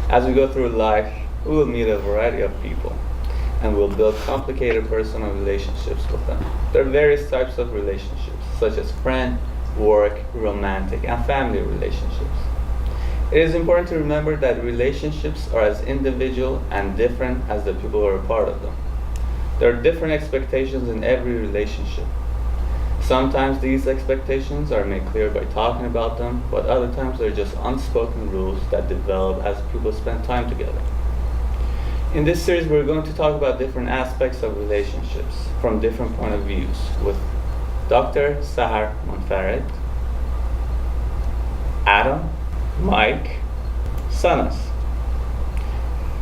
As we go through life, we will meet a variety of people and we'll build complicated personal relationships with them. There are various types of relationships, such as friend, work, romantic, and family relationships. It is important to remember that relationships are as individual and different as the people who are a part of them. There are different expectations in every relationship. Sometimes these expectations are made clear by talking about them, but other times they're just unspoken rules that develop as people spend time together. In this series, we're going to talk about different aspects of relationships from different point of views with Dr. Sahar Monfared, Adam, Mike, Sanas.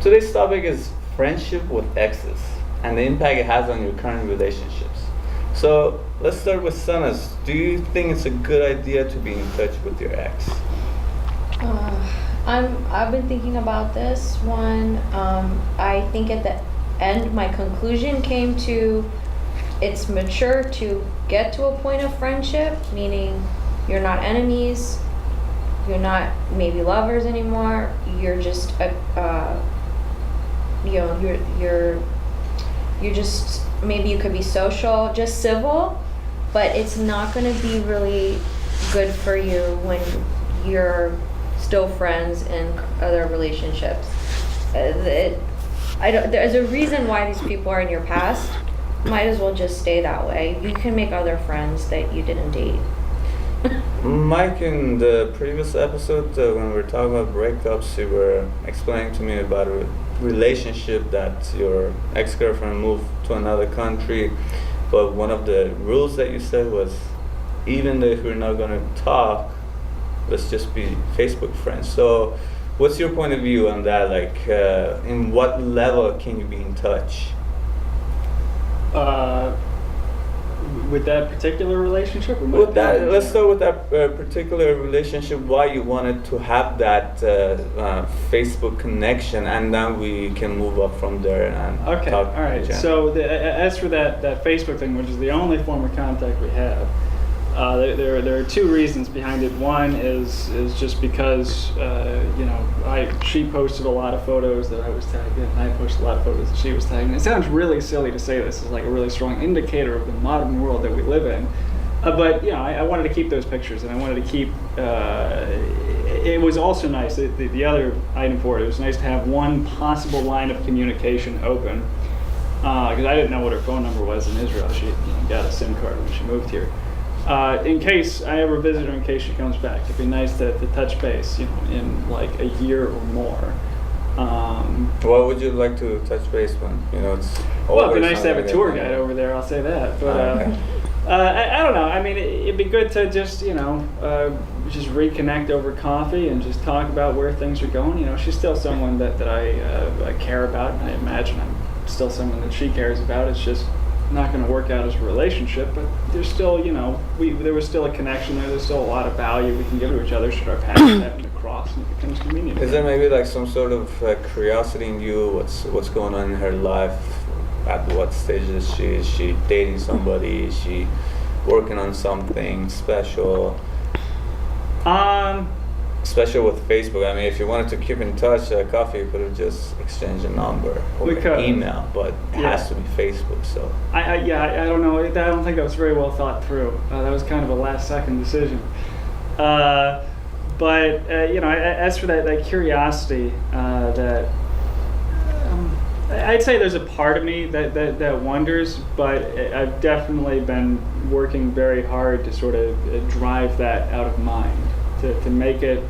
Today's topic is friendship with exes and the impact it has on your current relationships. So let's start with Sanas. Do you think it's a good idea to be in touch with your ex? I've been thinking about this one. I think at the end, my conclusion came to it's mature to get to a point of friendship, meaning you're not enemies, you're not maybe lovers anymore. You're just you're just maybe you could be social, just civil, but it's not going to be really good for you when you're still friends in other relationships. There's a reason why these people are in your past. Might as well just stay that way. You can make other friends that you didn't date. Mike, in the previous episode, when we were talking about breakups, you were explaining to me about a relationship that your ex-girlfriend moved to another country, but one of the rules that you said was, even if we're not going to talk, let's just be Facebook friends. So what's your point of view on that? Like, in what level can you be in touch? With that particular relationship? With that, let's start with that particular relationship, why you wanted to have that Facebook connection, and then we can move up from there and okay, talk. all right. So as for that Facebook thing, which is the only form of contact we have, there are two reasons behind it. One is just because she posted a lot of photos that I was tagging, and I posted a lot of photos that she was tagging. It sounds really silly to say this is like a really strong indicator of the modern world that we live in, but I wanted to keep those pictures, and I wanted to keep. It was also nice. The other item for it was nice to have one possible line of communication open, because I didn't know what her phone number was in Israel. She got a SIM card when she moved here. In case I ever visit her, in case she comes back, it'd be nice to touch base, in like a year or more. What would you like to touch base on? It's well, it'd be nice to have a tour guide over there. I'll say that. But I don't know. I mean, it'd be good to just just reconnect over coffee and just talk about where things are going. She's still someone that I care about, and I imagine I'm still someone that she cares about. It's just not going to work out as a relationship, but there's still, there was still a connection there. There's still a lot of value we can give to each other should our paths happen to cross, and it becomes convenient. Is there maybe like some sort of curiosity in you? What's going on in her life? At what stage is she? Is she dating somebody? Is she working on something special? Special with Facebook. I mean, if you wanted to keep in touch, coffee, you could have just exchanged a number or email, but it has to be Facebook. So I don't know. I don't think that was very well thought through. That was kind of a last-second decision. But as for that curiosity, that I'd say there's a part of me that wonders, but I've definitely been working very hard to sort of drive that out of mind, to make it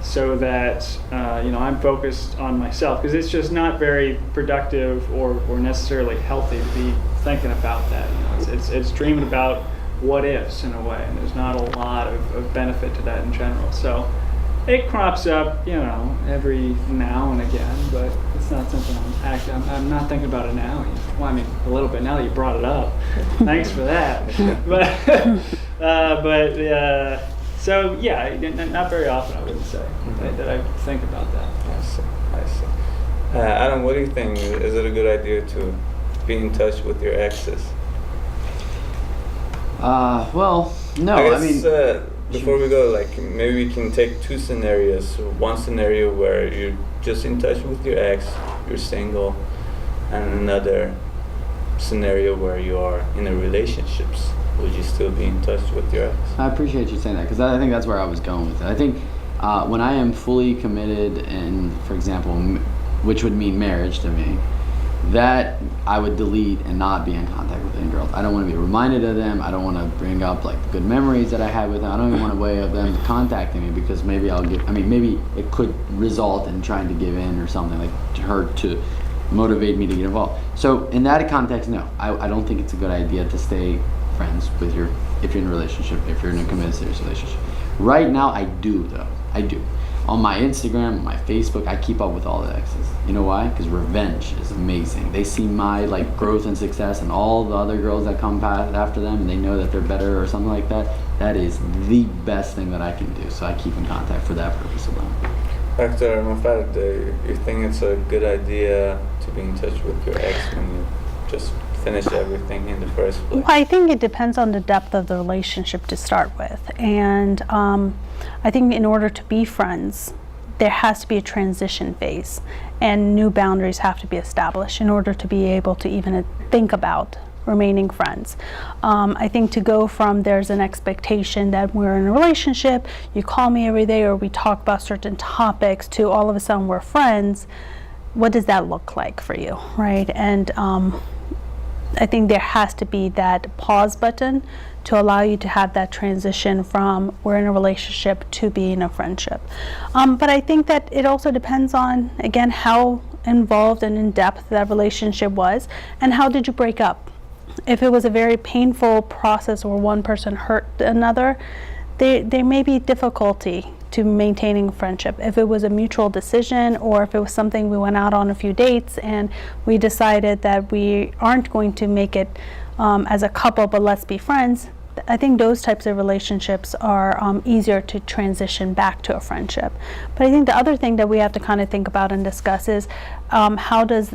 so that I'm focused on myself, because it's just not very productive or necessarily healthy to be thinking about that. It's dreaming about what ifs in a way, and there's not a lot of benefit to that in general. So it crops up, every now and again, but it's not something I'm not thinking about it now. Well, I mean, a little bit now that you brought it up. Thanks for that. So yeah, not very often, I wouldn't say, that I think about that. I see. Adam, what do you think? Is it a good idea to be in touch with your exes? Well, no. I guess, before we go, maybe we can take two scenarios. One scenario where you're just in touch with your ex, you're single, and another scenario where you are in a relationships, would you still be in touch with your ex? I appreciate you saying that because I think that's where I was going with it. I think when I am fully committed and, for example, which would mean marriage to me, that I would delete and not be in contact with any girls. I don't want to be reminded of them. I don't want to bring up like the good memories that I had with them. I don't even want a way of them contacting me because maybe maybe it could result in trying to give in or something, like to her to motivate me to get involved. So in that context, no, I don't think it's a good idea to stay friends with if you're in a relationship, if you're in a committed serious relationship. Right now, I do though. I do. On my Instagram, on my Facebook, I keep up with all the exes. You know why? Because revenge is amazing. They see my like growth and success and all the other girls that come past after them, and they know that they're better or something like that. That is the best thing that I can do. So I keep in contact for that purpose alone. Dr. Mafad, do you think it's a good idea to be in touch with your ex when you just finish everything in the first place? Well, I think it depends on the depth of the relationship to start with. And I think in order to be friends, there has to be a transition phase and new boundaries have to be established in order to be able to even think about remaining friends. I think to go from there's an expectation that we're in a relationship, you call me every day or we talk about certain topics, to all of a sudden we're friends, what does that look like for you, right? And I think there has to be that pause button to allow you to have that transition from we're in a relationship to being a friendship. But I think that it also depends on, again, how involved and in depth that relationship was and how did you break up. If it was a very painful process where one person hurt another, there may be difficulty to maintaining friendship. If it was a mutual decision or if it was something we went out on a few dates and we decided that we aren't going to make it as a couple but let's be friends, I think those types of relationships are easier to transition back to a friendship. But I think the other thing that we have to kind of think about and discuss is how does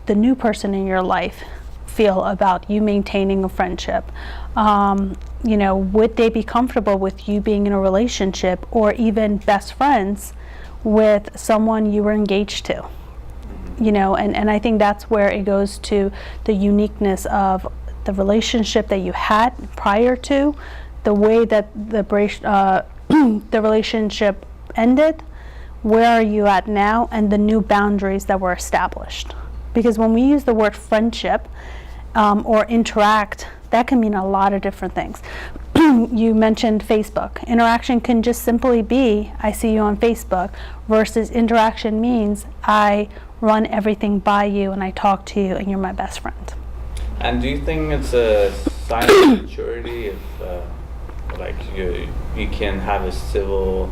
the new person in your life feel about you maintaining a friendship? Would they be comfortable with you being in a relationship or even best friends with someone you were engaged to? And I think that's where it goes to the uniqueness of the relationship that you had prior to, the way that the relationship ended, where are you at now, and the new boundaries that were established. Because when we use the word friendship or interact, that can mean a lot of different things. You mentioned Facebook. Interaction can just simply be, I see you on Facebook, versus interaction means I run everything by you and I talk to you and you're my best friend. And do you think it's a sign of maturity if you can have a civil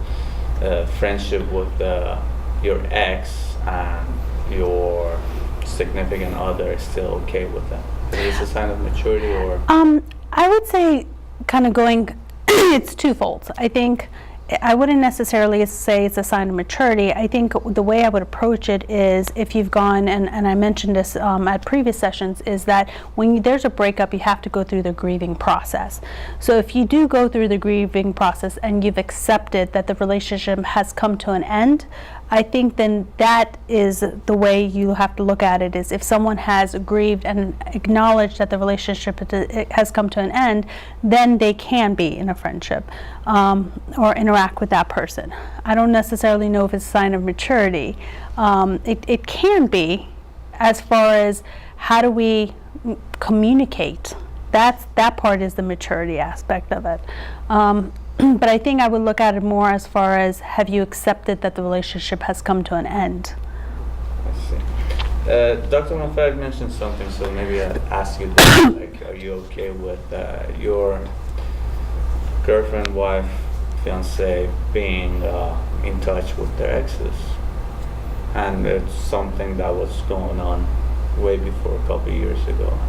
friendship with your ex and your significant other is still okay with that? Is it a sign of maturity or? I would say kind of going, it's twofold. I think I wouldn't necessarily say it's a sign of maturity. I think the way I would approach it is if you've gone, and I mentioned this at previous sessions, is that when there's a breakup, you have to go through the grieving process. So if you do go through the grieving process and you've accepted that the relationship has come to an end, I think then that is the way you have to look at it, is if someone has grieved and acknowledged that the relationship has come to an end, then they can be in a friendship or interact with that person. I don't necessarily know if it's a sign of maturity. It can be, as far as how do we communicate. That part is the maturity aspect of it. But I think I would look at it more as far as, have you accepted that the relationship has come to an end? I see. Dr. Mafad mentioned something, so maybe I'd ask you this, like, are you okay with your girlfriend, wife, fiance being in touch with their exes? And it's something that was going on way before, a couple years ago.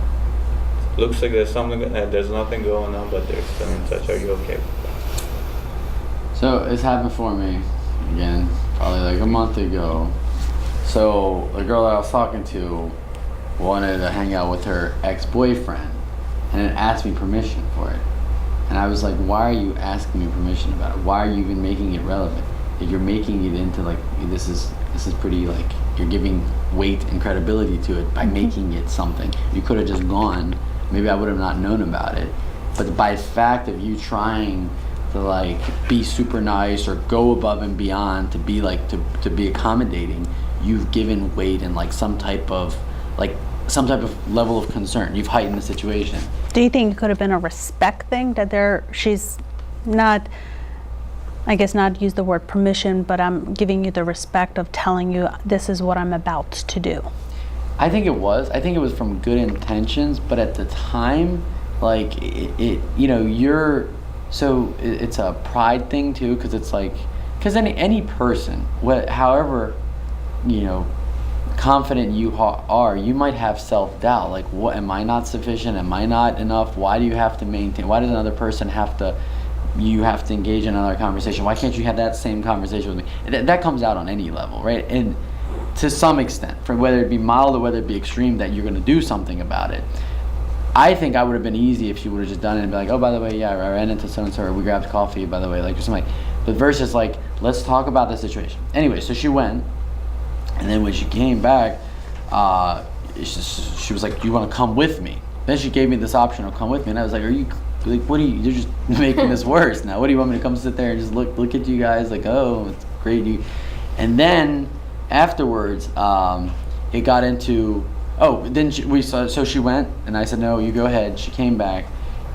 Looks like there's nothing going on, but they're still in touch. Are you okay with that? So it's happened for me again, probably like a month ago. So the girl that I was talking to wanted to hang out with her ex-boyfriend and then asked me permission for it. And I was like, why are you asking me permission about it? Why are you even making it relevant? you're making it into like this is pretty, like you're giving weight and credibility to it by making it something. You could have just gone. Maybe I would have not known about it. But by fact of you trying to like be super nice or go above and beyond to be like to be accommodating, you've given weight and like some type of level of concern. You've heightened the situation. Do you think it could have been a respect thing that she's not, I guess not use the word permission, but I'm giving you the respect of telling you this is what I'm about to do? I think it was from good intentions, but at the time, like it's a pride thing too, because it's like, because any person, however, confident you are, you might have self-doubt, like, what, am I not sufficient, am I not enough, why do you have to maintain, why does another person you have to engage in another conversation, why can't you have that same conversation with me? That comes out on any level, right? And to some extent, from whether it be mild or whether it be extreme, that you're going to do something about it. I think I would have been easy if she would have just done it and be like, oh, by the way, yeah, I ran into so-and-so, or we grabbed coffee, by the way, like, or something. But versus like, let's talk about the situation. Anyway, so she went, and then when she came back, she was like, do you want to come with me? Then she gave me this option of come with me, and I was like, you're just making this worse now. What do you want me to come sit there and just look at you guys like, oh, it's great. And then afterwards, it got into, then so she went, and I said, no, you go ahead. She came back,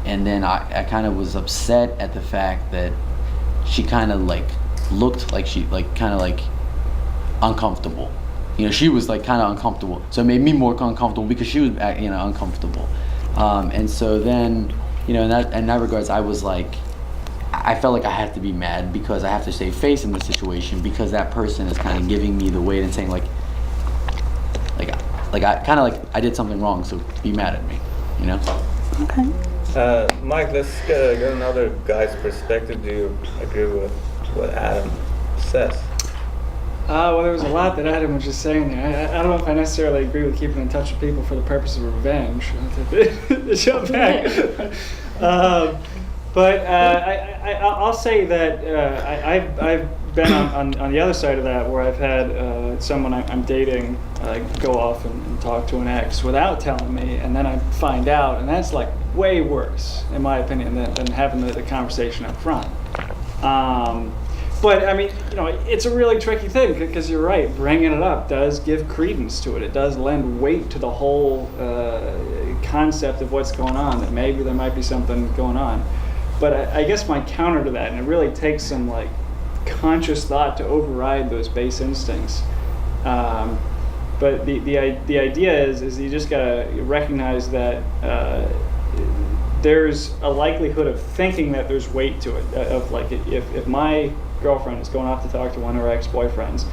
and then I kind of was upset at the fact that she kind of like looked like she like kind of like uncomfortable. She was like kind of uncomfortable, so it made me more uncomfortable because she was uncomfortable. And so then in that regards, I was like, I felt like I had to be mad because I have to save face in the situation, because that person is kind of giving me the weight and saying like I kind of like I did something wrong, so be mad at me, Okay. Mike, let's get another guy's perspective. Do you agree with what Adam says? Well, there was a lot that Adam was just saying there. I don't know if I necessarily agree with keeping in touch with people for the purpose of revenge. Jump back. But I'll say that I've been on the other side of that, where I've had someone I'm dating go off and talk to an ex without telling me, and then I find out, and that's like way worse, in my opinion, than having the conversation up front. But I mean, it's a really tricky thing, because you're right, bringing it up does give credence to it. It does lend weight to the whole concept of what's going on, that maybe there might be something going on. But I guess my counter to that, and it really takes some like conscious thought to override those base instincts. But the idea is you just gotta recognize that there's a likelihood of thinking that there's weight to it. Of like, if my girlfriend is going off to talk to one of her ex-boyfriends,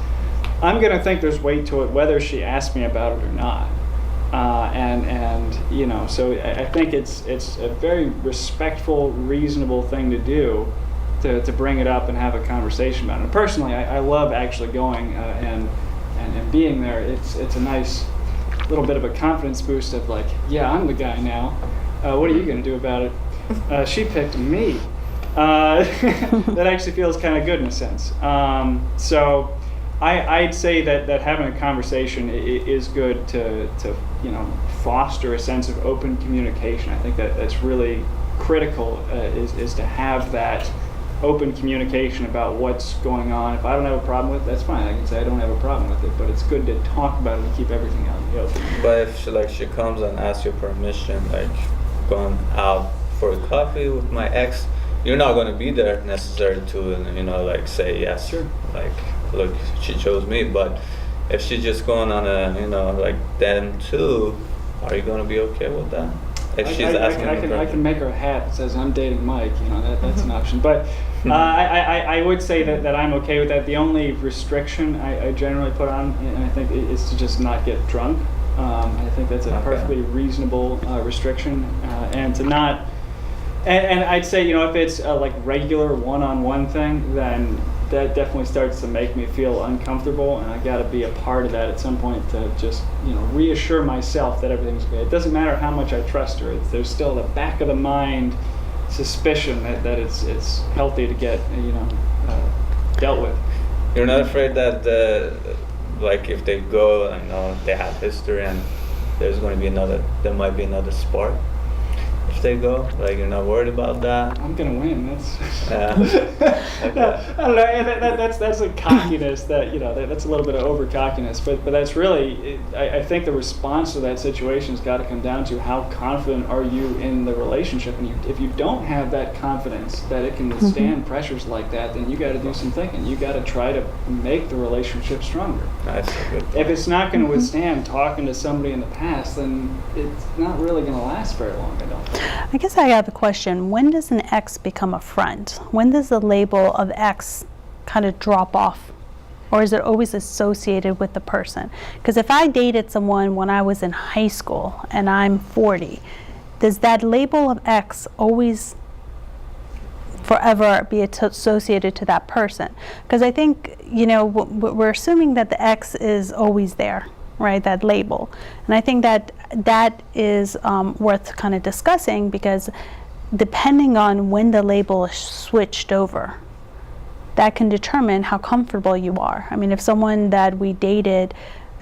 I'm gonna think there's weight to it whether she asks me about it or not. So I think it's a very respectful, reasonable thing to do, to bring it up and have a conversation about it. And personally, I love actually going and being there. It's a nice little bit of a confidence boost of like, yeah, I'm the guy now. What are you gonna do about it? She picked me. That actually feels kind of good in a sense. So I'd say that having a conversation is good to foster a sense of open communication. I think that's really critical, is to have that open communication about what's going on. If I don't have a problem with it, that's fine. I can say I don't have a problem with it, but it's good to talk about it and keep everything out in the open. But if she comes and asks your permission, like going out for a coffee with my ex, you're not going to be there necessarily to say yes. Sure. Like, look, she chose me. But if she's just going on a them too, are you going to be okay with that? If she's asking I can make her a hat that says I'm dating Mike. That's an option. But I would say that I'm okay with that. The only restriction I generally put on, and I think, is to just not get drunk. I think that's a perfectly reasonable restriction, and to not. And I'd say, if it's a regular one-on-one thing, then that definitely starts to make me feel uncomfortable, and I got to be a part of that at some point to just, reassure myself that everything's good. It doesn't matter how much I trust her. There's still the back of the mind suspicion that it's healthy to get, dealt with. You're not afraid that, like, if they go and they have history and there might be another spark if they go? Like, you're not worried about that? I'm gonna win. That's Yeah. no, I don't know. And that's a cockiness that that's a little bit of over cockiness. But that's really I think the response to that situation has got to come down to how confident are you in the relationship. And if you don't have that confidence that it can withstand pressures like that, then you got to do some thinking. You got to try to make the relationship stronger. That's a good point. If it's not going to withstand talking to somebody in the past, then it's not really going to last very long, I don't think. I guess I have a question. When does an ex become a friend? When does the label of ex kind of drop off? Or is it always associated with the person? Because if I dated someone when I was in high school and I'm 40, does that label of ex always forever be associated to that person? Because I think, we're assuming that the ex is always there, right? That label. And I think that is worth kind of discussing, because depending on when the label is switched over, that can determine how comfortable you are. I mean, if someone that we dated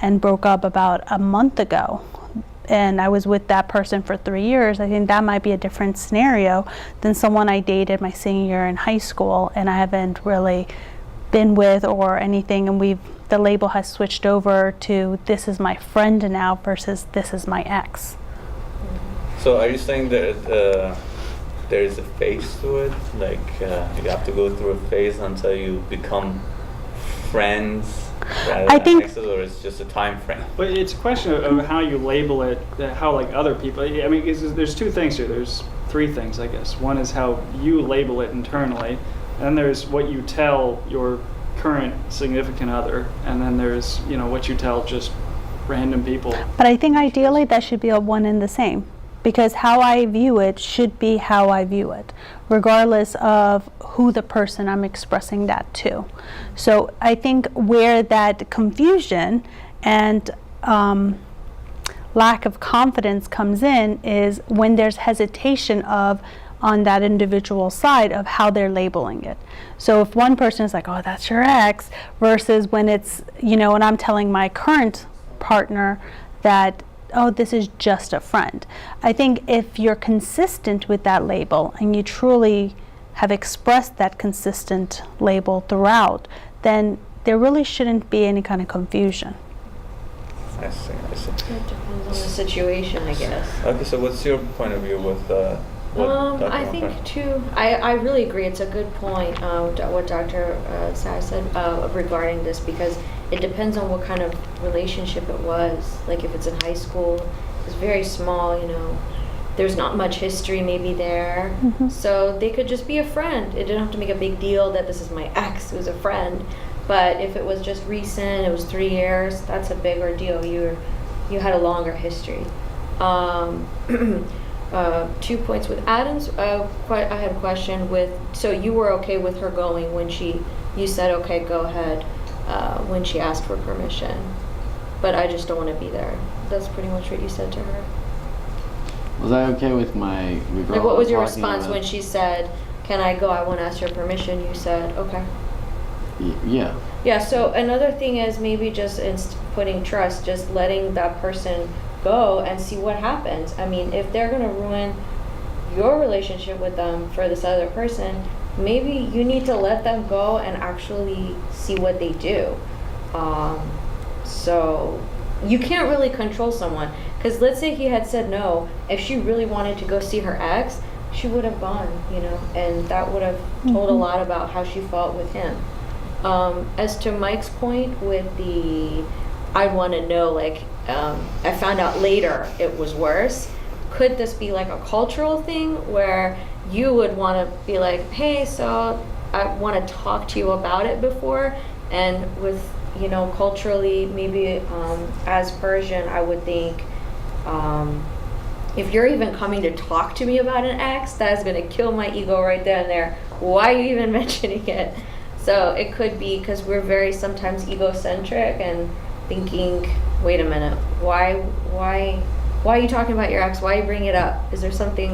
and broke up about a month ago, and I was with that person for 3 years, I think that might be a different scenario than someone I dated my senior year in high school and I haven't really been with or anything, and the label has switched over to this is my friend now versus this is my ex. So are you saying that there is a phase to it? Like, you have to go through a phase until you become friends rather I than think- exes, or it's just a time frame? But it's a question of how you label it, how like other people. I mean, there's two things here. There's three things, I guess. One is how you label it internally, and then there's what you tell your current significant other, and then there's what you tell just random people. But I think ideally that should be a one and the same, because how I view it should be how I view it, regardless of who the person I'm expressing that to. So I think where that confusion and lack of confidence comes in is when there's hesitation on that individual side of how they're labeling it. So if one person is like, oh, that's your ex, versus when it's, when I'm telling my current partner that, oh, this is just a friend. I think if you're consistent with that label and you truly have expressed that consistent label throughout, then there really shouldn't be any kind of confusion. I see. It depends on the situation, I guess. Okay, so what's your point of view with what Dr. I Moncur? think too, I really agree. It's a good point, what Dr. Sai said regarding this, because it depends on what kind of relationship it was. Like if it's in high school, it's very small, there's not much history maybe there. So they could just be a friend. It didn't have to make a big deal that this is my ex who's a friend. But if it was just recent, it was 3 years, that's a bigger deal. You had a longer history. 2 points with Adams. I had a question with, so you were okay with her going when you said, okay, go ahead, when she asked for permission, but I just don't want to be there. That's pretty much what you said to her. Was I okay with my Like, girl what was your talking response with- when she said, can I go? I want to ask your permission. You said, okay. Yeah. Yeah, so another thing is maybe just putting trust, just letting that person go and see what happens. I mean, if they're going to ruin your relationship with them for this other person, maybe you need to let them go and actually see what they do. So you can't really control someone, because let's say he had said no. If she really wanted to go see her ex, she would have gone, and that would have told a lot about how she felt with him. As to Mike's point with I want to know, like, I found out later it was worse. Could this be like a cultural thing where you would want to be like, hey, so I want to talk to you about it before, and with, culturally, maybe as Persian, I would think, if you're even coming to talk to me about an ex, that is going to kill my ego right there and there. Why are you even mentioning it? So it could be because we're very sometimes egocentric and thinking, wait a minute, why are you talking about your ex? Why are you bringing it up? Is there something,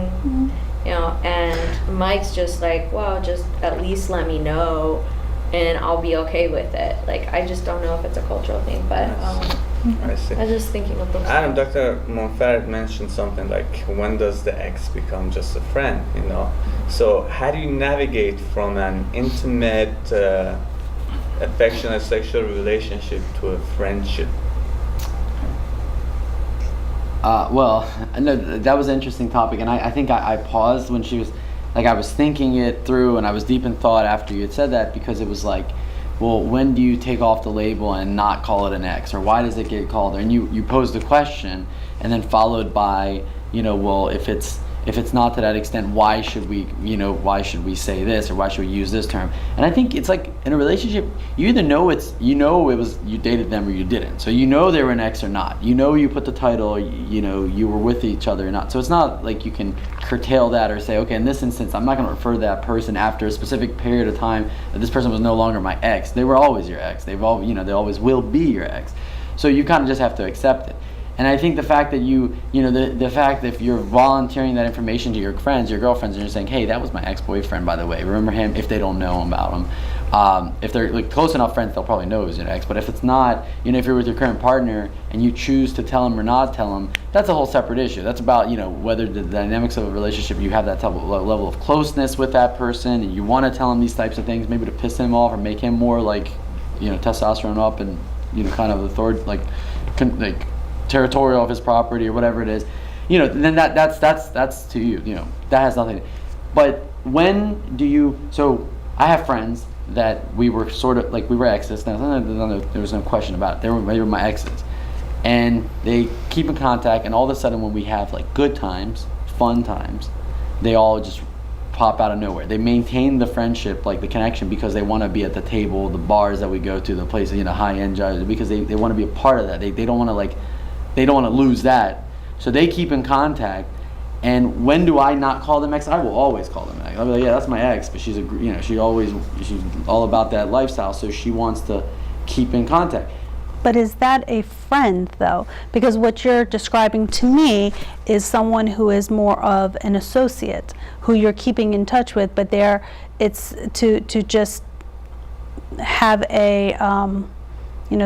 and Mike's just like, well, just at least let me know. and I'll be okay with it. Like, I just don't know if it's a cultural thing, but I see. I was just thinking of those. Adam, Dr. Monfaret mentioned something like, when does the ex become just a friend, you know? So how do you navigate from an intimate, affectionate sexual relationship to a friendship? Well, no, that was an interesting topic, and I think I paused when she was, like, I was thinking it through, and I was deep in thought after you had said that, because it was like, well, when do you take off the label and not call it an ex, or why does it get called? And you posed the question, and then followed by, well, if it's not to that extent, why should we say this, or why should we use this term? And I think it's like, in a relationship, you either know you dated them or you didn't. So they were an ex or not. You put the title, you were with each other or not. So it's not like you can curtail that or say, okay, in this instance, I'm not going to refer to that person after a specific period of time that this person was no longer my ex. They were always your ex. They always will be your ex. So you kind of just have to accept it. And I think the fact that the fact that if you're volunteering that information to your friends, your girlfriends, and you're saying, hey, that was my ex-boyfriend, by the way, remember him, if they don't know about him. If they're like close enough friends, they'll probably know it was your ex. But if it's not, if you're with your current partner and you choose to tell him or not tell him, that's a whole separate issue. That's about, whether the dynamics of a relationship, you have that type of level of closeness with that person, and you want to tell him these types of things, maybe to piss him off or make him more like, testosterone up and, kind of authority, territorial of his property or whatever it is, then that's to you, that has nothing. But when do you? So I have friends that we were sort of like, we were exes. Now there was no question about it. They were my exes, and they keep in contact. And all of a sudden, when we have like good times, fun times, they all just pop out of nowhere. They maintain the friendship, like the connection, because they want to be at the table, the bars that we go to, the places, high-end jobs, because they want to be a part of that. They don't want to they don't want to lose that. So they keep in contact. And when do I not call them ex? I will always call them ex. I'll be like, yeah, that's my ex, but she's she's all about that lifestyle, so she wants to keep in contact. But is that a friend, though? Because what you're describing to me is someone who is more of an associate, who you're keeping in touch with, but it's to just have a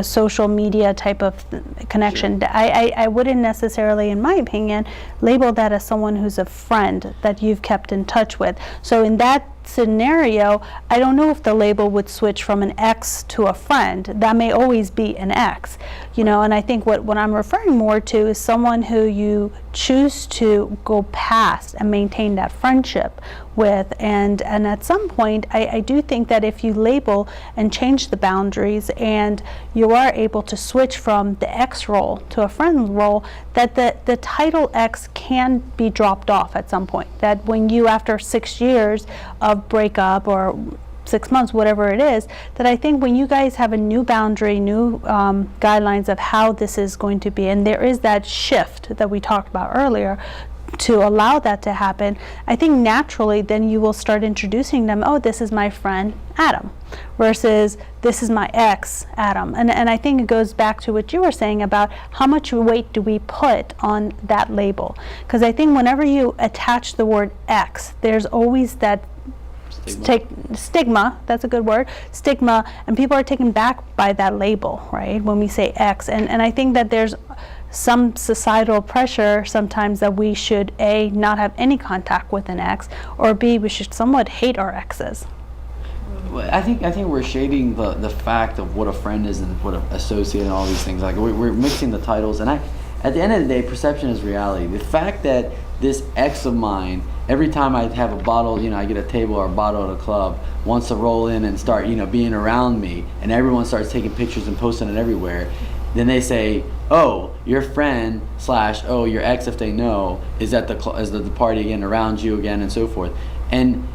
social media type of connection. Sure. I wouldn't necessarily, in my opinion, label that as someone who's a friend that you've kept in touch with. So in that scenario, I don't know if the label would switch from an ex to a friend. That may always be an ex, and I think what I'm referring more to is someone who you choose to go past and maintain that friendship with, and at some point, I do think that if you label and change the boundaries and you are able to switch from the ex role to a friend role, that the title ex can be dropped off at some point. That when you, after 6 years of breakup or 6 months, whatever it is, that I think when you guys have a new boundary, new guidelines of how this is going to be, and there is that shift that we talked about earlier, to allow that to happen, I think naturally then you will start introducing them, oh, this is my friend Adam, versus this is my ex Adam. And I think it goes back to what you were saying about how much weight do we put on that label. Because I think whenever you attach the word ex, there's always that stigma, that's a good word, stigma, and people are taken back by that label, right, when we say ex. And I think that there's some societal pressure sometimes that we should A, not have any contact with an ex, or B, we should somewhat hate our exes. Well, I think we're shading the fact of what a friend is and what an associate and all these things. Like we're mixing the titles, and at the end of the day, perception is reality. The fact that this ex of mine, every time I have a bottle, I get a table or a bottle at a club, wants to roll in and start, being around me, and everyone starts taking pictures and posting it everywhere, then they say, oh, your friend / oh, your ex, if they know, is at the party again, around you again, and so forth. And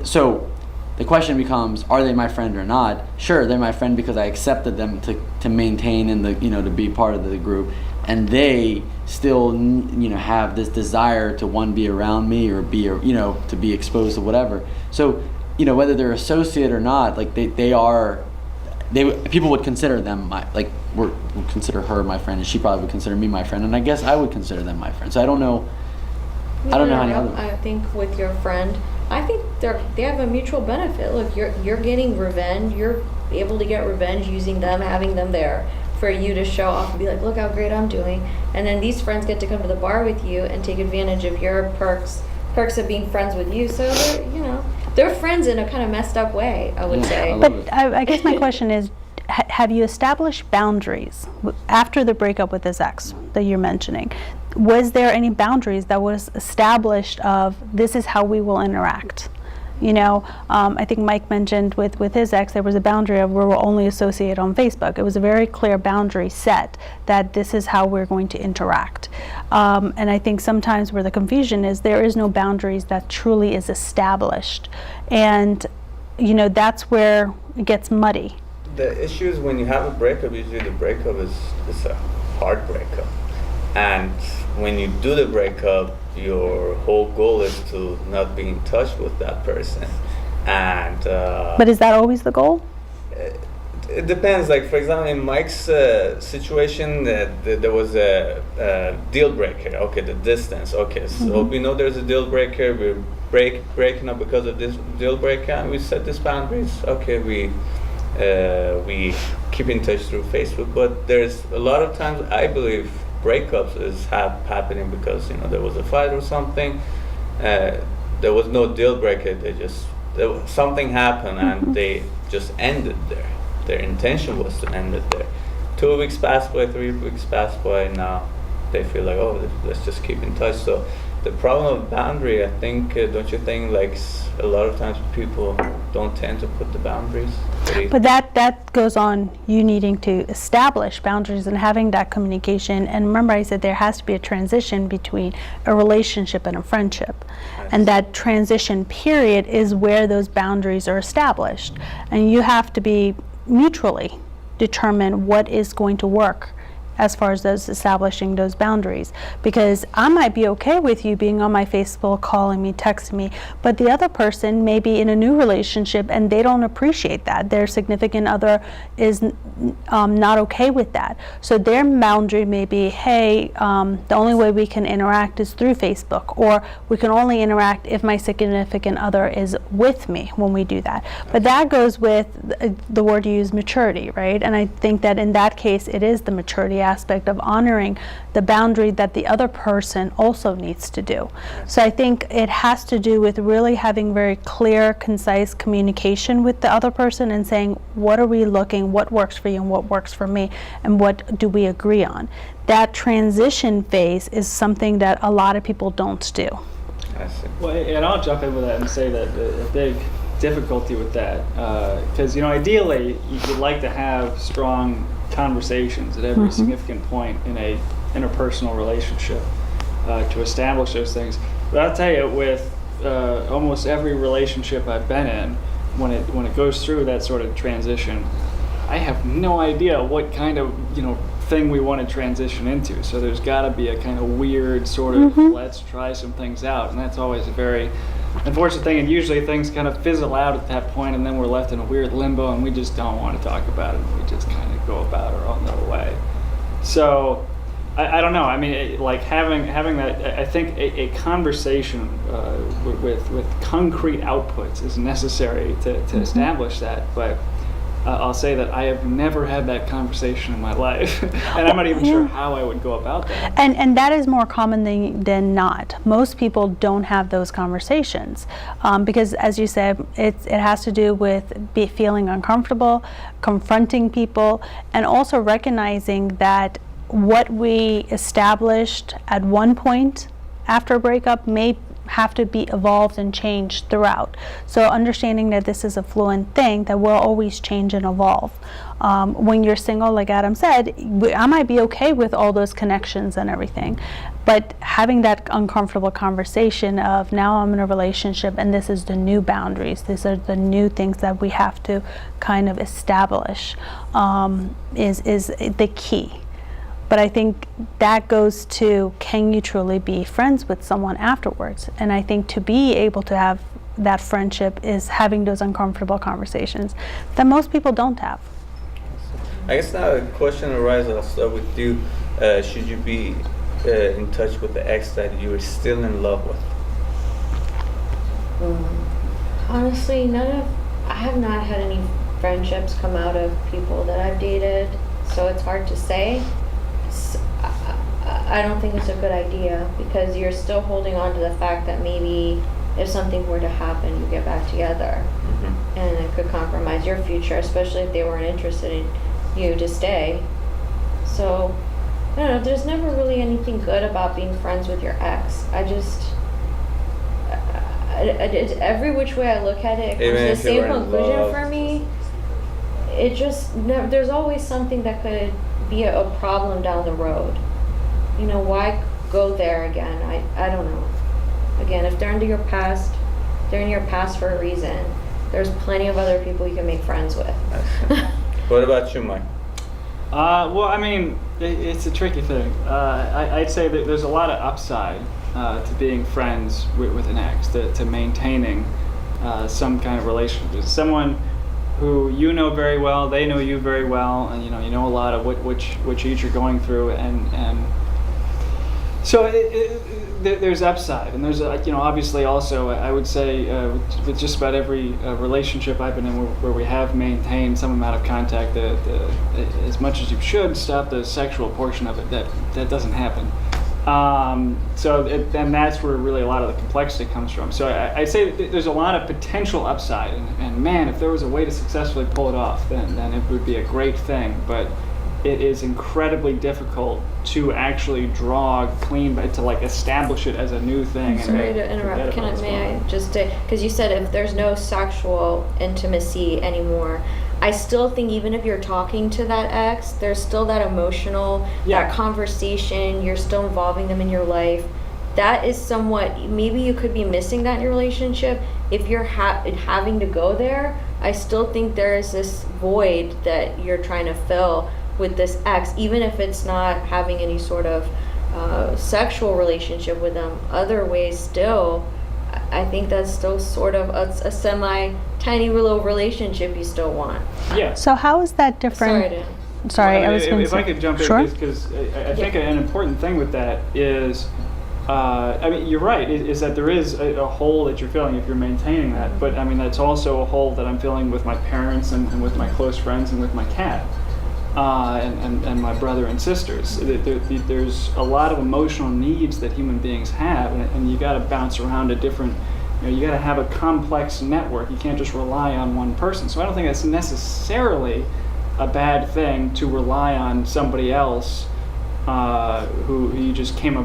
so the question becomes, are they my friend or not? Sure, they're my friend because I accepted them to maintain and to be part of the group, and they still have this desire to be around me or be to be exposed to whatever. So whether they're associate or not, like people would consider them would consider her my friend, and she probably would consider me my friend, and I guess I would consider them my friend. So I don't know how any other. I think with your friend, I think they have a mutual benefit. Look, you're getting revenge. You're able to get revenge using them, having them there for you to show off and be like, look how great I'm doing. And then these friends get to come to the bar with you and take advantage of your perks of being friends with you. So they're friends in a kind of messed up way, I would say. But I guess my question is, have you established boundaries after the breakup with his ex that you're mentioning? Was there any boundaries that was established of this is how we will interact? I think Mike mentioned with his ex, there was a boundary of we will only associate on Facebook. It was a very clear boundary set that this is how we're going to interact. And I think sometimes where the confusion is, there is no boundaries that truly is established. And, that's where it gets muddy. The issue is when you have a breakup, usually the breakup is a hard breakup. And when you do the breakup, your whole goal is to not be in touch with that person. And but is that always the goal? it depends. Like, for example, in Mike's situation, there was a deal breaker. Okay, the distance. Okay, so we know there's a deal breaker. We're breaking up because of this deal breaker, and we set these boundaries. Okay, we keep in touch through Facebook. But there's a lot of times, I believe, breakups is happening because there was a fight or something. There was no deal breaker. Something happened and they just ended there. Their intention was to end it there. 2 weeks passed by, 3 weeks passed by, and now they feel like, oh, let's just keep in touch. So the problem of boundary, I think, don't you think, like a lot of times people don't tend to put the boundaries? But that goes on you needing to establish boundaries and having that communication. And remember, I said there has to be a transition between a relationship and a friendship. And that transition period is where those boundaries are established. And you have to be mutually determine what is going to work as far as those establishing those boundaries. Because I might be okay with you being on my Facebook, calling me, texting me, but the other person may be in a new relationship and they don't appreciate that. Their significant other is not okay with that. So their boundary may be, hey, the only way we can interact is through Facebook, or we can only interact if my significant other is with me when we do that. But that goes with the word you use, maturity, right? And I think that in that case, it is the maturity aspect of honoring the boundary that the other person also needs to do. So I think it has to do with really having very clear, concise communication with the other person and saying, what are we looking, what works for you and what works for me, and what do we agree on? That transition phase is something that a lot of people don't do. I see. Well, and I'll jump in with that and say that a big difficulty with that, because ideally you'd like to have strong conversations at every significant point in a interpersonal relationship to establish those things. But I'll tell you, with almost every relationship I've been in, when it goes through that sort of transition, I have no idea what kind of thing we want to transition into. So there's got to be a kind of weird sort of let's try some things out, and that's always a very unfortunate thing. And usually things kind of fizzle out at that point, and then we're left in a weird limbo, and we just don't want to talk about it. We just kind of go about our own little way. So I don't know. I mean, like having that. I think a conversation with concrete outputs is necessary to establish that. But I'll say that I have never had that conversation in my life, and I'm not even sure how I would go about that. And that is more common than not. Most people don't have those conversations because, as you said, it has to do with feeling uncomfortable, confronting people, and also recognizing that what we established at one point after a breakup may have to be evolved and changed throughout. So understanding that this is a fluent thing that will always change and evolve. When you're single, like Adam said, I might be okay with all those connections and everything, but having that uncomfortable conversation of now I'm in a relationship and this is the new boundaries, these are the new things that we have to kind of establish is the key. But I think that goes to, can you truly be friends with someone afterwards? And I think to be able to have that friendship is having those uncomfortable conversations that most people don't have. I guess now a question arises, I'll start with you. Should you be in touch with the ex that you are still in love with? Honestly, I have not had any friendships come out of people that I've dated, so it's hard to say. I don't think it's a good idea because you're still holding on to the fact that maybe if something were to happen, you get back together. And it could compromise your future, especially if they weren't interested in you to stay. So, I don't know, there's never really anything good about being friends with your ex. It's every which way I look at it, it comes to the same conclusion for me. It just, there's always something that could be a problem down the road. You know, why go there again? I don't know. Again, if they're into your past, they're in your past for a reason. There's plenty of other people you can make friends with. What about you, Mike? Well, I mean, it's a tricky thing. I'd say that there's a lot of upside to being friends with an ex, to maintaining some kind of relationship. Someone who you know very well, they know you very well, and you know a lot of what each are going through, and so there's upside, and there's obviously also I would say with just about every relationship I've been in where we have maintained some amount of contact, as much as you should stop the sexual portion of it, that doesn't happen. And that's where really a lot of the complexity comes from. So I say that there's a lot of potential upside, and man, if there was a way to successfully pull it off, then it would be a great thing. But it is incredibly difficult to actually draw clean, but to like establish it as a new thing. Sorry to interrupt. May I just because you said if there's no sexual intimacy anymore, I still think even if you're talking to that ex, there's still that emotional, that conversation. You're still involving them in your life. That is somewhat, maybe you could be missing that in your relationship. If you're having to go there, I still think there is this void that you're trying to fill with this ex, even if it's not having any sort of sexual relationship with them. Other ways still, I think that's still sort of a semi-tiny little relationship you still want. Yeah. So how is that different? Sorry, I was going to if say. I could jump Sure. in, because I think an important thing with that is, I mean, you're right, is that there is a hole that you're filling if you're maintaining that, but I mean, that's also a hole that I'm filling with my parents and with my close friends and with my cat. And my brother and sisters. There's a lot of emotional needs that human beings have, and you got to bounce around a different. You got to have a complex network. You can't just rely on one person. So I don't think that's necessarily a bad thing to rely on somebody else who you just came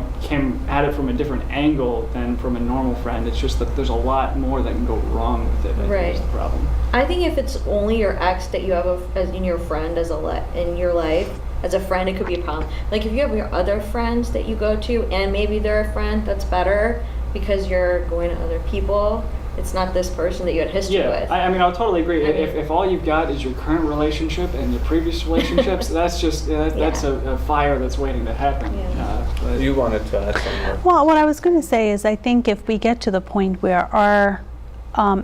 at it from a different angle than from a normal friend. It's just that there's a lot more that can go wrong with it. I think is the problem. I think if it's only your ex that you have in your friend in your life as a friend, it could be a problem. Like if you have your other friends that you go to and maybe they're a friend, that's better because you're going to other people. It's not this person that you had history with. I mean, I'll totally agree. If all you've got is your current relationship and your previous relationships, that's just that's a fire that's waiting to happen. Yeah. You wanted to add some more. Well, what I was going to say is I think if we get to the point where our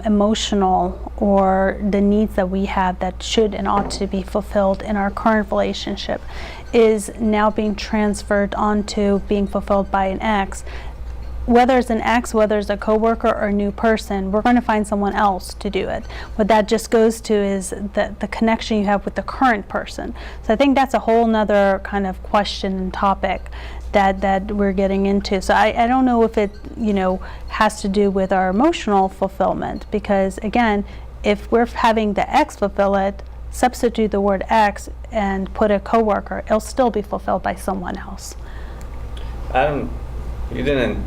emotional or the needs that we have that should and ought to be fulfilled in our current relationship is now being transferred onto being fulfilled by an ex, whether it's an ex, whether it's a coworker or a new person, we're going to find someone else to do it. What that just goes to is the connection you have with the current person. So I think that's a whole nother kind of question and topic that we're getting into. So I don't know if it has to do with our emotional fulfillment, because again, if we're having the ex fulfill it, substitute the word ex and put a coworker, it'll still be fulfilled by someone else. Adam, you didn't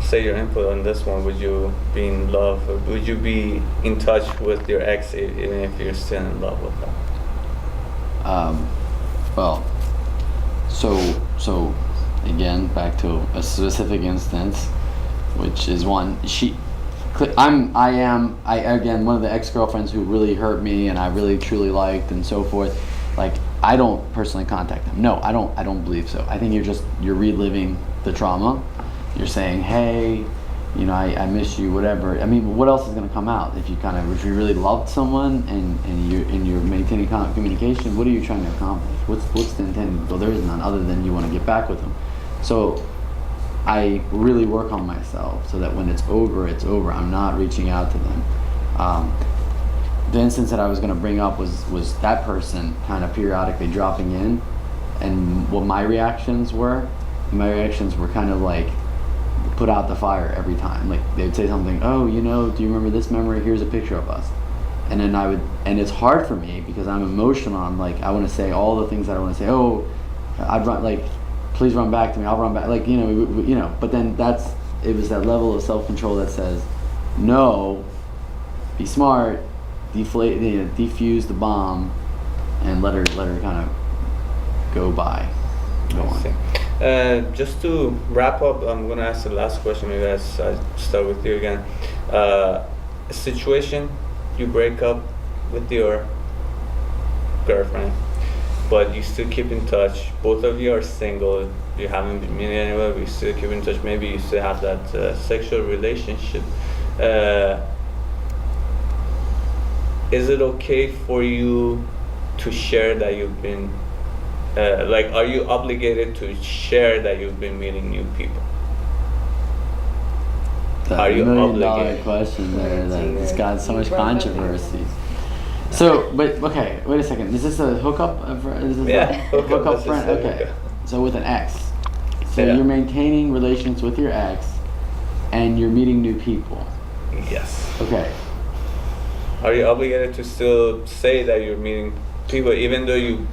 say your input on this one. Would you be in love, or would you be in touch with your ex even if you're still in love with her? Well, so again, back to a specific instance, which is one again, one of the ex-girlfriends who really hurt me and I really truly liked and so forth. Like, I don't personally contact them. No, I don't believe so. I think you're reliving the trauma. You're saying, hey, I miss you, whatever. I mean, what else is going to come out if you really loved someone and you're maintaining communication? What are you trying to accomplish? What's the intent? Well, there is none other than you want to get back with them. So I really work on myself so that when it's over, I'm not reaching out to them. The instance that I was going to bring up was that person kind of periodically dropping in, and what my reactions were. My reactions were kind of like put out the fire every time. Like they'd say something, oh, do you remember this memory? Here's a picture of us. And then and it's hard for me because I'm emotional. I'm like, I want to say all the things that I want to say. Oh, I'd run, like, please run back to me. I'll run back. Like, but then it was that level of self-control that says, no, be smart, defuse the bomb, and let her kind of go by. Go on. Just to wrap up, I'm going to ask the last question. Maybe I start with you again. A situation, you break up with your girlfriend, but you still keep in touch. Both of you are single. You haven't been meeting anyone, but you still keep in touch. Maybe you still have that sexual relationship. Is it okay for you to share that you've been, are you obligated to share that you've been meeting new people? Are you obligated? Question there that's got so much controversy. So, but okay, wait a second. Is this a hookup? Hookup friend. Okay. Hookup. So with an ex. So Yeah. you're maintaining relations with your ex, and you're meeting new people. Yes. Okay. Are you obligated to still say that you're meeting people, even though you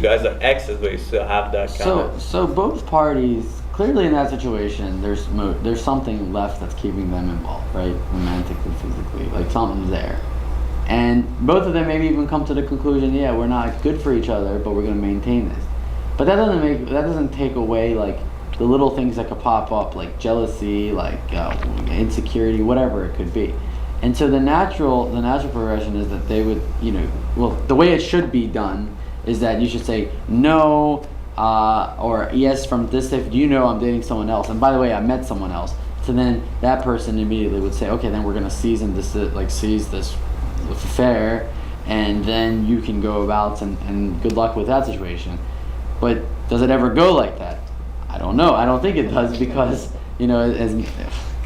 guys are exes, but you still have that kind of? So both parties clearly in that situation, there's something left that's keeping them involved, right? Romantically, physically, like something's there. And both of them maybe even come to the conclusion, yeah, we're not good for each other, but we're going to maintain this. But that doesn't take away like the little things that could pop up, like jealousy, like insecurity, whatever it could be. And so the natural progression is that they would, the way it should be done is that you should say no, or yes, from this day, I'm dating someone else. And by the way, I met someone else. So then that person immediately would say, okay, then we're going to seize this affair, and then you can go about and good luck with that situation. But does it ever go like that? I don't know. I don't think it does because,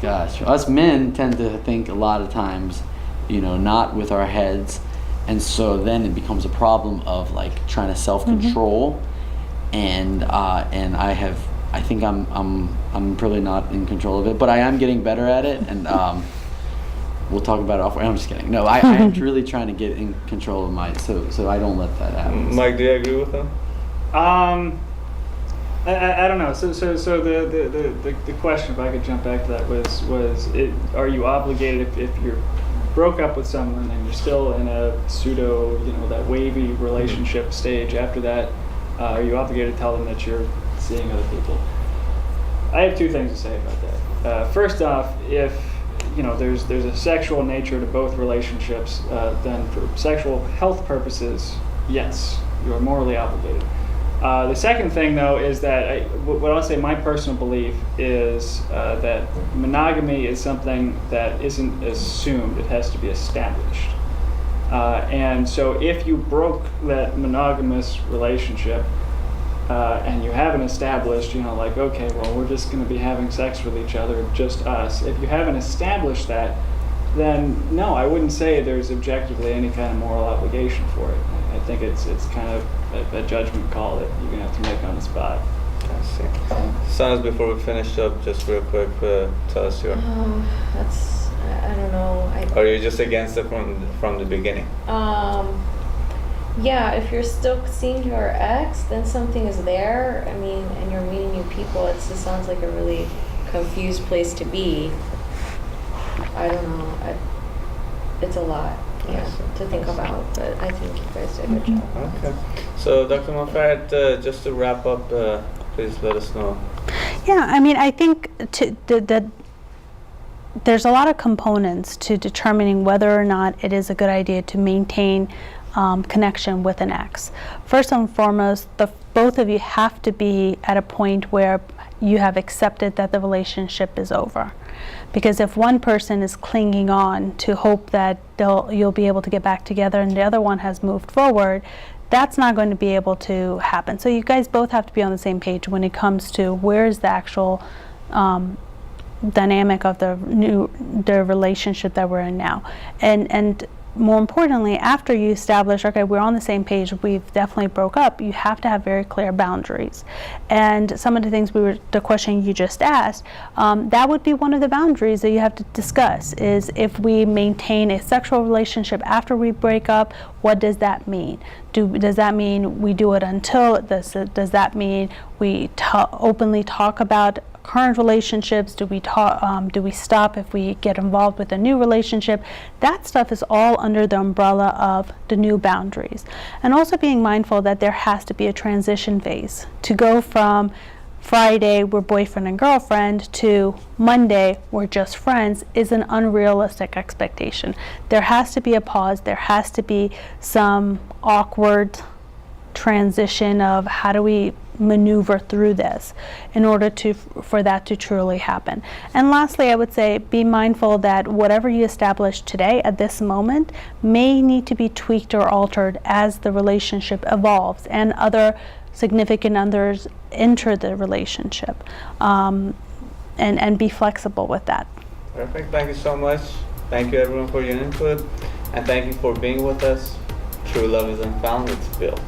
us men tend to think a lot of times, not with our heads. And so then it becomes a problem of like trying to self-control. And I think I'm probably not in control of it, but I am getting better at it. And we'll talk about it off. I'm just kidding. No, I am really trying to get in control of so I don't let that happen. Mike, do you agree with him? I don't know. So the question, if I could jump back to that, was are you obligated if you're broke up with someone and you're still in a pseudo, that wavy relationship stage after that, are you obligated to tell them that you're seeing other people? I have two things to say about that. First off, if there's a sexual nature to both relationships, then for sexual health purposes, yes, you are morally obligated. The second thing, though, is that what I'll say my personal belief is that monogamy is something that isn't assumed. It has to be established. And so if you broke that monogamous relationship and you haven't established, okay, well, we're just going to be having sex with each other, just us. If you haven't established that, then no, I wouldn't say there's objectively any kind of moral obligation for it. I think it's kind of a judgment call that you're going to have to make on the spot. I see. Sons, before we finish up, just real quick, tell us your... I don't know. Are you just against it from the beginning? Yeah, if you're still seeing your ex, then something is there. I mean, and you're meeting new people. It just sounds like a really confused place to be. I don't know. It's a lot, to think about. But I think you guys did a good job. Okay. So, Dr. Monfort, just to wrap up, please let us know. Yeah, I mean, I think that there's a lot of components to determining whether or not it is a good idea to maintain connection with an ex. First and foremost, both of you have to be at a point where you have accepted that the relationship is over. Because if one person is clinging on to hope that you'll be able to get back together and the other one has moved forward, that's not going to be able to happen. So you guys both have to be on the same page when it comes to where's the actual dynamic of the relationship that we're in now, and more importantly, after you establish, okay, we're on the same page, we've definitely broke up, you have to have very clear boundaries. And some of the things the question you just asked, that would be one of the boundaries that you have to discuss, is if we maintain a sexual relationship after we break up, what does that mean? Does that mean we do it until, does that mean we openly talk about current relationships? Do we stop if we get involved with a new relationship? That stuff is all under the umbrella of the new boundaries. And also being mindful that there has to be a transition phase. To go from Friday we're boyfriend and girlfriend to Monday we're just friends is an unrealistic expectation. There has to be a pause. There has to be some awkward transition of how do we maneuver through this in order for that to truly happen. And lastly, I would say be mindful that whatever you establish today at this moment may need to be tweaked or altered as the relationship evolves and other significant others enter the relationship, and be flexible with that. Perfect. Thank you so much. Thank you everyone for your input, and thank you for being with us. True love isn't found, it's built.